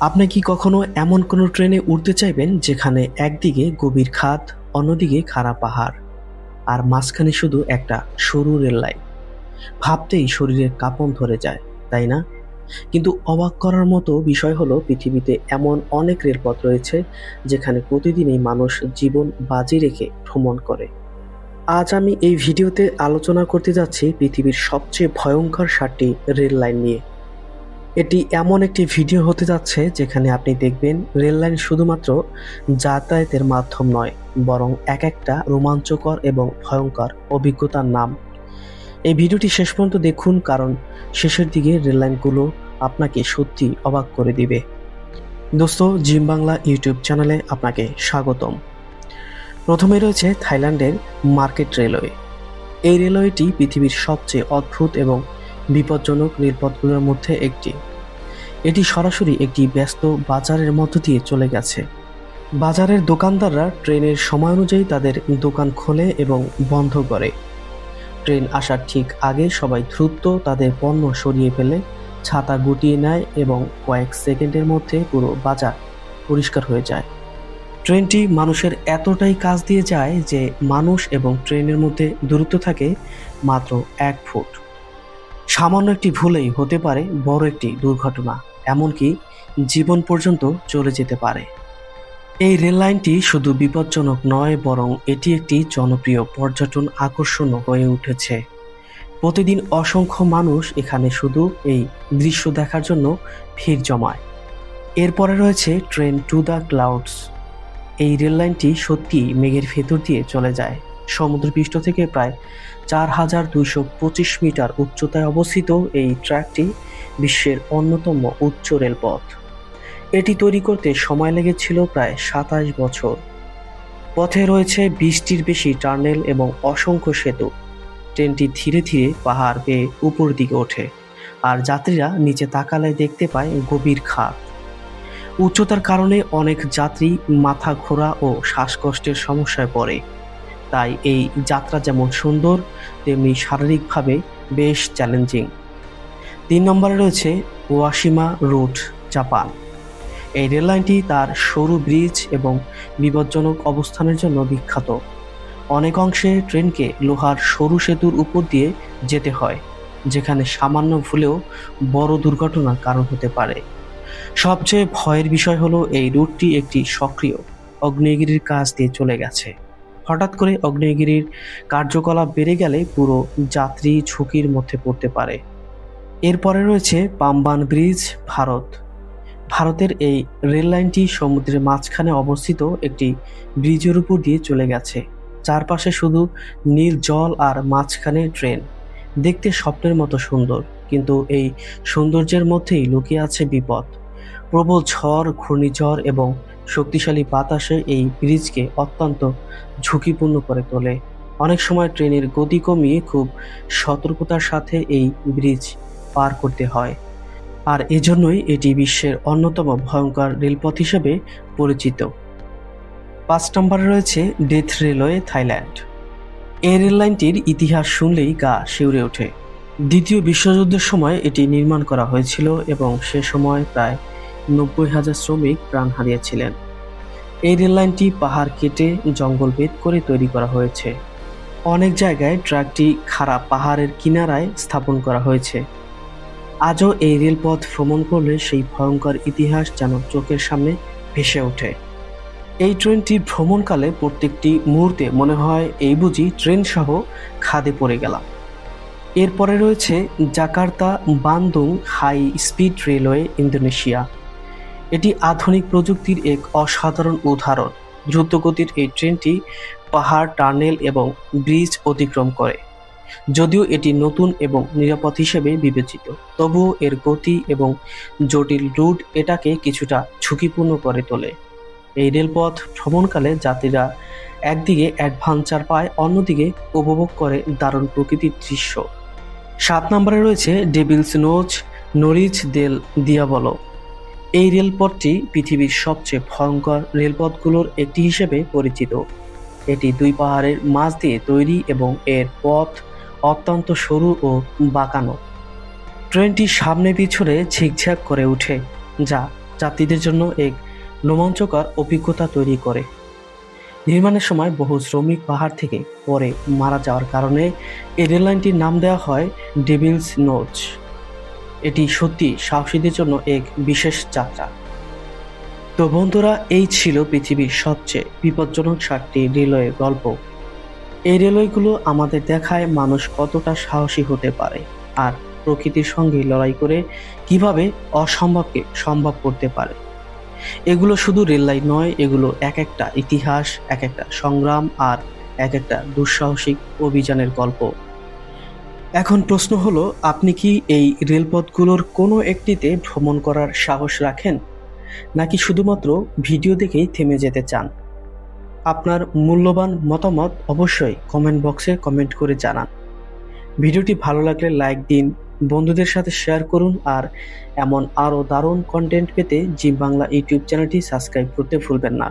আপনি কি কখনো এমন কোনো ট্রেনে উঠতে চাইবেন যেখানে একদিকে গভীর খাদ, অন্যদিকে খাড়া পাহাড়, আর মাঝখানে শুধু একটা সরু রেল লাইন? ভাবতেই শরীরের কাঁপন ধরে যায়, তাই না? কিন্তু অবাক করার মতো বিষয় হলো পৃথিবীতে এমন অনেক রেলপথ রয়েছে যেখানে প্রতিদিনই মানুষ জীবন বাজি রেখে ভ্রমণ করে। আজ আমি এই ভিডিওতে আলোচনা করতে যাচ্ছি পৃথিবীর সবচেয়ে ভয়ঙ্কর 7টি রেল লাইন নিয়ে। এটি এমন একটি ভিডিও হতে যাচ্ছে যেখানে আপনি দেখবেন রেল লাইন শুধুমাত্র যাতায়াতের মাধ্যম নয়, বরং এক একটা রোমাঞ্চকর এবং ভয়ঙ্কর অভিজ্ঞতার নাম। এই ভিডিওটি শেষ পর্যন্ত দেখুন, কারণ শেষের দিকে রেল লাইনগুলো আপনাকে সত্যি অবাক করে দিবে। দোস্ত, জিম বাংলা ইউটিউব চ্যানেলে আপনাকে স্বাগতম। প্রথমে রয়েছে থাইল্যান্ডের মার্কেট রেলওয়ে। এই রেলওয়েটি পৃথিবীর সবচেয়ে অদ্ভুত এবং বিপজ্জনক রেলপথগুলোর মধ্যে একটি। এটি সরাসরি একটি ব্যস্ত বাজারের মধ্য দিয়ে চলে গেছে। বাজারের দোকানদাররা ট্রেনের সময় অনুযায়ী তাদের দোকান খোলে এবং বন্ধ করে। ট্রেন আসার ঠিক আগে সবাই দ্রুত তাদের পণ্য সরিয়ে ফেলে, ছাতা গুটিয়ে নেয় এবং কয়েক সেকেন্ডের মধ্যে পুরো বাজার পরিষ্কার হয়ে যায়। ট্রেনটি মানুষের এতটাই কাছ দিয়ে যায় যে মানুষ এবং ট্রেনের মধ্যে দূরত্ব থাকে মাত্র 1 ফুট। সামান্য একটি ভুলেই হতে পারে বড় একটি দুর্ঘটনা, এমনকি জীবন পর্যন্ত চলে যেতে পারে। এই রেল লাইনটি শুধু বিপজ্জনক নয়, বরং এটি একটি জনপ্রিয় পর্যটন আকর্ষণ হয়ে উঠেছে। প্রতিদিন অসংখ্য মানুষ এখানে শুধু এই দৃশ্য দেখার জন্য ভিড় জমায়। এরপরে রয়েছে ট্রেন টু দ্য ক্লাউডস। এই রেল লাইনটি সত্যি মেঘের ভেতর দিয়ে চলে যায়। সমুদ্রপৃষ্ঠ থেকে প্রায় 4225 মিটার উচ্চতায় অবস্থিত এই ট্র্যাকটি বিশ্বের অন্যতম উচ্চ রেলপথ। এটি তৈরি করতে সময় লেগেছিল প্রায় 27 বছর। পথে রয়েছে 20টির বেশি টার্নেল এবং অসংখ্য সেতু। ট্রেনটি ধীরে ধীরে পাহাড় বেয়ে উপর দিকে ওঠে, আর যাত্রীরা নিচে তাকালে দেখতে পায় গভীর খাদ। উচ্চতার কারণে অনেক যাত্রী মাথা ঘোরা ও শ্বাসকষ্টের সমস্যায় পড়ে। তাই এই যাত্রা যেমন সুন্দর, তেমনি শারীরিকভাবে বেশ চ্যালেঞ্জিং। 3 নম্বরে রয়েছে ওয়াশিমা রুট, জাপান। এই রেললাইনটি তার সরু ব্রিজ এবং বিপজ্জনক অবস্থানের জন্য বিখ্যাত। অনেক অংশে ট্রেনকে লোহার সরু সেতুর উপর দিয়ে যেতে হয়, যেখানে সামান্য ভুলেও বড় দুর্ঘটনার কারণ হতে পারে। সবচেয়ে ভয়ের বিষয় হলো এই রুটটি একটি সক্রিয় আগ্নেয়গিরির কাছ দিয়ে চলে গেছে। হঠাৎ করে আগ্নেয়গিরির কার্যকলাপ বেড়ে গেলে পুরো যাত্রী ঝুঁকির মধ্যে পড়তে পারে। এরপরে রয়েছে পাম্বান ব্রিজ, ভারত। ভারতের এই রেল লাইনটি সমুদ্রের মাঝখানে অবস্থিত একটি ব্রিজের উপর দিয়ে চলে গেছে। চারপাশে শুধু নীল জল আর মাঝখানে ট্রেন। দেখতে স্বপ্নের মতো সুন্দর, কিন্তু এই সৌন্দর্যের মধ্যেই লুকিয়ে আছে বিপদ। প্রবল ঝড়, ঘূর্ণিঝড় এবং শক্তিশালী বাতাসে এই ব্রিজকে অত্যন্ত ঝুঁকিপূর্ণ করে তোলে। অনেক সময় ট্রেনের গতি কমিয়ে খুব সতর্কতার সাথে এই ব্রিজ পার করতে হয়, আর এজন্যই এটি বিশ্বের অন্যতম ভয়ঙ্কর রেলপথ হিসেবে পরিচিত। 5 নম্বরে রয়েছে ডেথ রেলওয়ে, থাইল্যান্ড। এই রেললাইনটির ইতিহাস শুনলেই গা শিউরে ওঠে। দ্বিতীয় বিশ্বযুদ্ধের সময় এটি নির্মাণ করা হয়েছিল এবং সে সময় প্রায় 90,000 শ্রমিক প্রাণ হারিয়েছিলেন। এই রেললাইনটি পাহাড় কেটে জঙ্গল ভেদ করে তৈরি করা হয়েছে। অনেক জায়গায় ট্র্যাকটি খাড়া পাহাড়ের কিনারায় স্থাপন করা হয়েছে। আজও এই রেলপথ ভ্রমণ করলে সেই ভয়ঙ্কর ইতিহাস যেন চোখের সামনে ভেসে ওঠে। এই ট্রেনটি ভ্রমণকালে প্রত্যেকটি মুহূর্তে মনে হয় এই বুঝি ট্রেন সহ খাদে পড়ে গেলাম। এরপরে রয়েছে Jakarta Bandung high speed railway, Indonesia. এটি আধুনিক প্রযুক্তির এক অসাধারণ উদাহরণ। দ্রুতগতির এই ট্রেনটি পাহাড়, টানেল এবং ব্রিজ অতিক্রম করে। যদিও এটি নতুন এবং নিরাপদ হিসেবে বিবেচিত, তবুও এর গতি এবং জটিল রুট এটাকে কিছুটা ঝুঁকিপূর্ণ করে তোলে। এই রেলপথ ভ্রমণকালে যাত্রীরা একদিকে অ্যাডভেঞ্চার পায়, অন্যদিকে উপভোগ করে দারুণ প্রকৃতির দৃশ্য। 7 নম্বরে রয়েছে ডেভিলস নোজ, নরিচ দেল দিয়াবলো। এই রেলপথটি পৃথিবীর সবচেয়ে ভয়ঙ্কর রেলপথগুলোর একটি হিসেবে পরিচিত। এটি 2 পাহাড়ের মাঝ দিয়ে তৈরি এবং এর পথ অত্যন্ত সরু ও বাঁকানো। ট্রেনটি সামনে পিছনে ঝিকঝ্যাক করে ওঠে, যা যাত্রীদের জন্য এক রোমাঞ্চকর অভিজ্ঞতা তৈরি করে। নির্মাণের সময় বহু শ্রমিক পাহাড় থেকে পরে মারা যাওয়ার কারণে এই রেললাইনটির নাম দেওয়া হয় ডেভিলস নোচ। এটি সত্যি সাহসীদের জন্য এক বিশেষ যাত্রা। তো বন্ধুরা, এই ছিল পৃথিবীর সবচেয়ে বিপজ্জনক 7টি রেলওয়ে গল্প। এই রেলওয়েগুলো আমাদের দেখায় মানুষ কতটা সাহসী হতে পারে আর প্রকৃতির সঙ্গে লড়াই করে কিভাবে অসম্ভবকে সম্ভব করতে পারে। এগুলো শুধু রেললাইন নয়, এগুলো এক একটা ইতিহাস, এক একটা সংগ্রাম আর এক একটা দুঃসাহসিক অভিযানের গল্প। এখন প্রশ্ন হলো, আপনি কি এই রেলপথগুলোর কোনো একটিতে ভ্রমণ করার সাহস রাখেন, নাকি শুধুমাত্র ভিডিও দেখেই থেমে যেতে চান? আপনার মূল্যবান মতামত অবশ্যই কমেন্ট বক্সে কমেন্ট করে জানান। ভিডিওটি ভালো লাগলে লাইক দিন, বন্ধুদের সাথে শেয়ার করুন আর এমন আরও দারুণ কন্টেন্ট পেতে জিম বাংলা ইউটিউব চ্যানেলটি সাবস্ক্রাইব করতে ভুলবেন না।